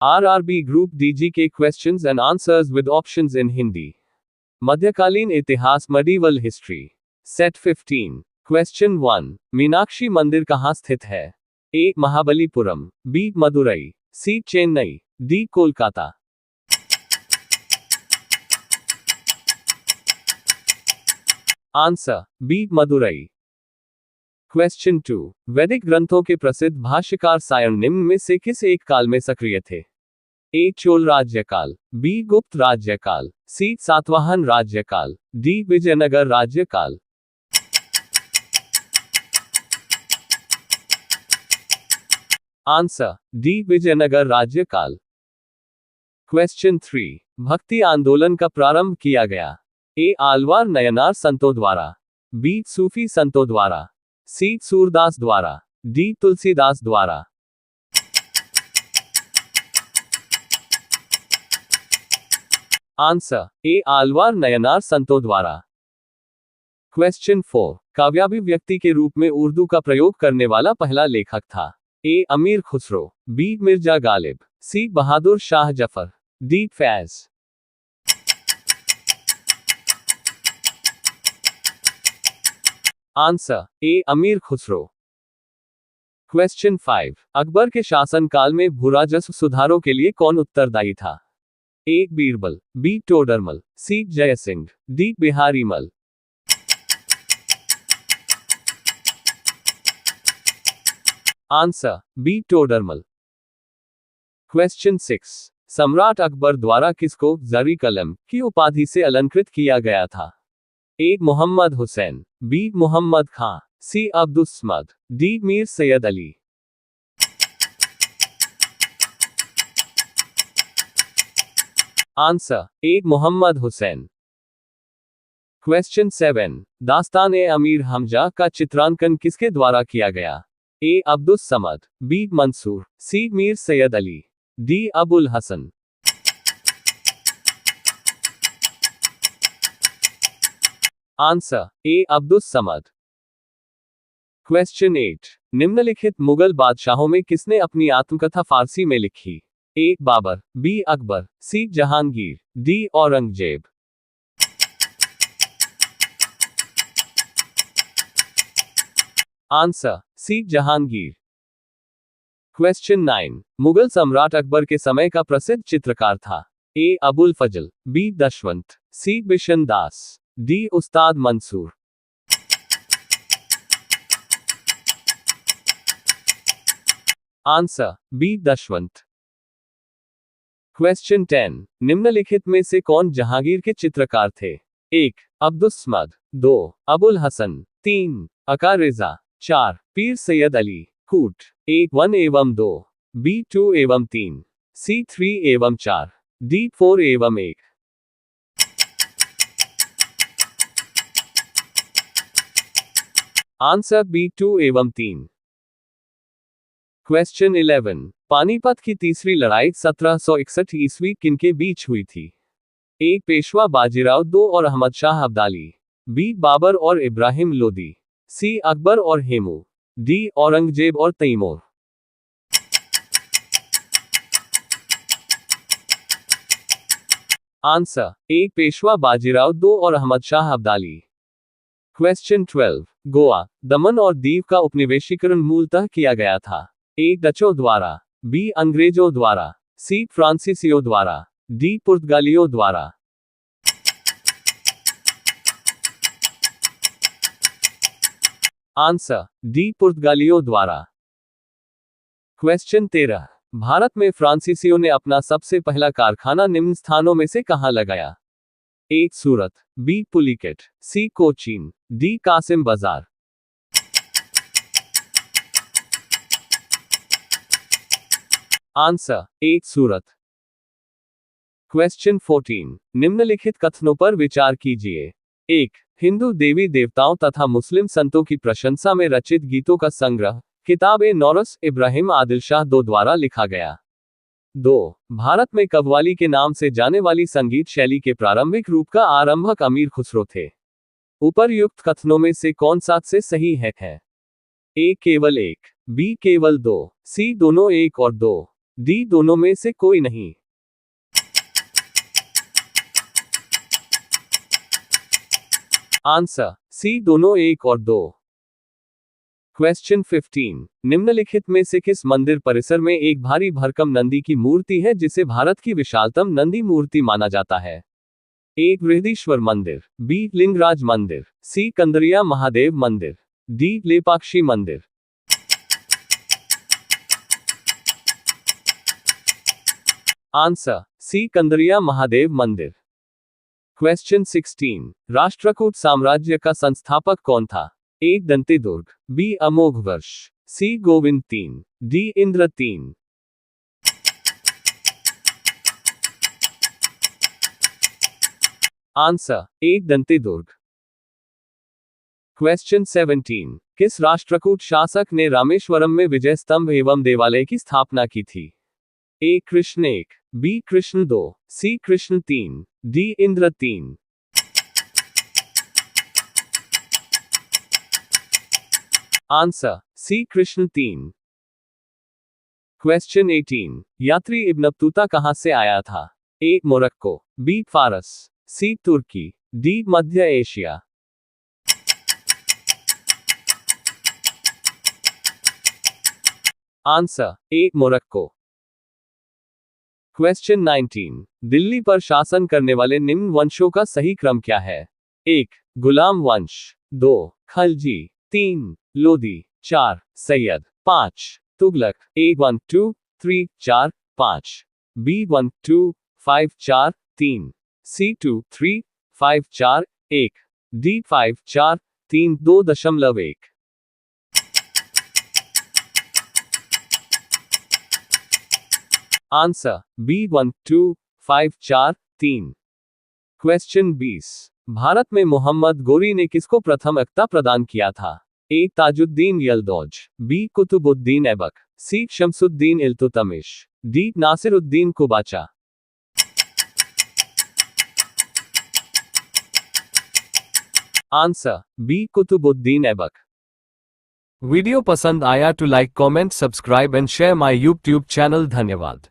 RRB Group DG के questions and answers with options in Hindi. मध्यकालीन इतिहास medieval history. Set 15. Question 1. Meenakshi मंदिर कहाँ स्थित है? A. Mahabalipuram, B. Madurai, C. Chennai, D. Kolkata. Answer. B. Madurai. Question 2. वैदिक ग्रंथों के प्रसिद्ध भाष्यकार सायण निम्न में से किस एक काल में सक्रिय थे? A. चोल राज्यकाल, B. गुप्त राज्यकाल, C. Satavahana राज्यकाल, D. Vijayanagar राज्यकाल. Answer. D. Vijayanagar राज्यकाल. Question 3. भक्ति आंदोलन का प्रारंभ किया गया? A. आलवार नयनार संतों द्वारा, B. सूफी संतों द्वारा, C. सूरदास द्वारा, D. तुलसीदास द्वारा. आंसर. A. आलवार नयनार संतों द्वारा. क्वेश्चन 4. काव्याभिव्यक्ति के रूप में उर्दू का प्रयोग करने वाला पहला लेखक था? A. अमीर Khusro, B. Mirza Ghalib, C. Bahadur Shah Zafar, D. Faiz. Answer. A. अमीर खुसरो. क्वेश्चन 5. अकबर के शासनकाल में भूराजस्व सुधारों के लिए कौन उत्तरदायी था? A. Birbal, B. Todarmal, C. Jaisingh, D. Biharimal. Answer. B. Todarmal. Question 6. सम्राट अकबर द्वारा किसको जरी कलम की उपाधि से अलंकृत किया गया था? A. Mohammad Hussain, B. Mohammad Khan, C. Abdussamad, D. Mir Syed Ali. Answer. A. Mohammad Hussain. Question 7. दास्तान-ए अमीर हमजा का चित्रांकन किसके द्वारा किया गया? A. Abdus Samad, B. Mansur, C. Mir Syed Ali, D. Abul Hasan. Answer. A. Abdus Samad. Question 8. निम्नलिखित मुगल बादशाहों में किसने अपनी आत्मकथा फारसी में लिखी? A. Babur, B. Akbar, C. Jahangir, D. Aurangzeb. Answer. C. Jahangir. Question 9. Mughal सम्राट अकबर के समय का प्रसिद्ध चित्रकार था? A. Abul Fazal, B. Dashwant, C. Bishan Das, D. Ustad Mansur. Answer. B. Daswant. Question 10. निम्नलिखित में से कौन जहांगीर के चित्रकार थे? 1. अब्दुस्समद, 2. अबुल हसन, 3. अका रिजा, 4. पीर सैयद अली कूट. A. 1 एवं 2, B. 2 एवं 3, C. 3 एवं 4, D. 4 एवं 1. आंसर. B. 2 एवं 3. क्वेश्चन 11. पानीपत की तीसरी लड़ाई 1761 ईस्वी किनके बीच हुई थी? A. पेशवा बाजीराव II और अहमद शाह अब्दाली, B. बाबर और इब्राहिम लोदी, C. अकबर और हेमू, D. औरंगजेब और Taimur. Answer. A. Peshwa Bajirao II और अहमद शाह अब्दाली. क्वेश्चन 12. गोवा, दमन और दीव का उपनिवेशीकरण मूलतः किया गया था? A. डचों द्वारा, B. अंग्रेजों द्वारा, C. फ्रांसीसियों द्वारा, D. पुर्तगालियों द्वारा. आंसर. D. पुर्तगालियों द्वारा. क्वेश्चन 13. भारत में फ्रांसीसियों ने अपना सबसे पहला कारखाना निम्न स्थानों में से कहां लगाया? A. Surat, B. Pulicat, C. Cochin, D. Qasim बाजार. आंसर. A. सूरत. क्वेश्चन 14. निम्नलिखित कथनों पर विचार कीजिए. 1. हिंदू देवी देवताओं तथा मुस्लिम संतों की प्रशंसा में रचित गीतों का संग्रह किताब ए नौरस इब्राहिम आदिल शाह II द्वारा लिखा गया. 2. भारत में कव्वाली के नाम से जाने वाली संगीत शैली के प्रारंभिक रूप का आरंभक अमीर खुसरो थे. उपर्युक्त कथनों में से कौन सा से सही है? A. केवल 1, B. केवल 2, C. दोनों 1 और 2, डी दोनों में से कोई नहीं। आंसर सी दोनों 1 और 2। क्वेश्चन 15, निम्नलिखित में से किस मंदिर परिसर में एक भारी भरकम नंदी की मूर्ति है जिसे भारत की विशालतम नंदी मूर्ति माना जाता है? ए बृहदीश्वर मंदिर, बी लिंगराज मंदिर, सी कंदरिया महादेव मंदिर, डी लेपाक्षी मंदिर। आंसर सी कंदरिया महादेव मंदिर। क्वेश्चन 16, राष्ट्रकूट साम्राज्य का संस्थापक कौन था? A Dantidurg, B Amoghavarsha, C Govind 3, D Indra 3। Answer A Dantidurg. Question 17, किस राष्ट्रकूट शासक ने रामेश्वरम में विजय स्तंभ एवं देवालय की स्थापना की थी? A Krishna 1, B Krishna 2, C Krishna 3, D Indra 3। Answer C Krishna 3। Question 18, यात्री इब्न बतूता कहां से आया था? ए मोरक्को, बी फारस, सी तुर्की, डी मध्य एशिया। Answer A Morocco. Question 19, Delhi पर शासन करने वाले निम्न वंशों का सही क्रम क्या है? 1 गुलाम वंश, 2 Khalji, 3 Lodi, 4 Sayyid, 5 Tughlaq. A 1 2 3 4 5, B 1 2 5 4 3, C 2 3 5 4 1, D 5 4 3 2.1। Answer B 1 2 5 4 3। Question 20, Bharat में मोहम्मद गोरी ने किसको प्रथम अक्ता प्रदान किया था? A Tajuddin Yalduz, B Qutbuddin Aibak, C Shamsuddin Iltutmish, D Nasiruddin Qubacha. Answer B Qutbuddin Aibak. Video पसंद आया तो like comment subscribe and share my YouTube channel. धन्यवाद।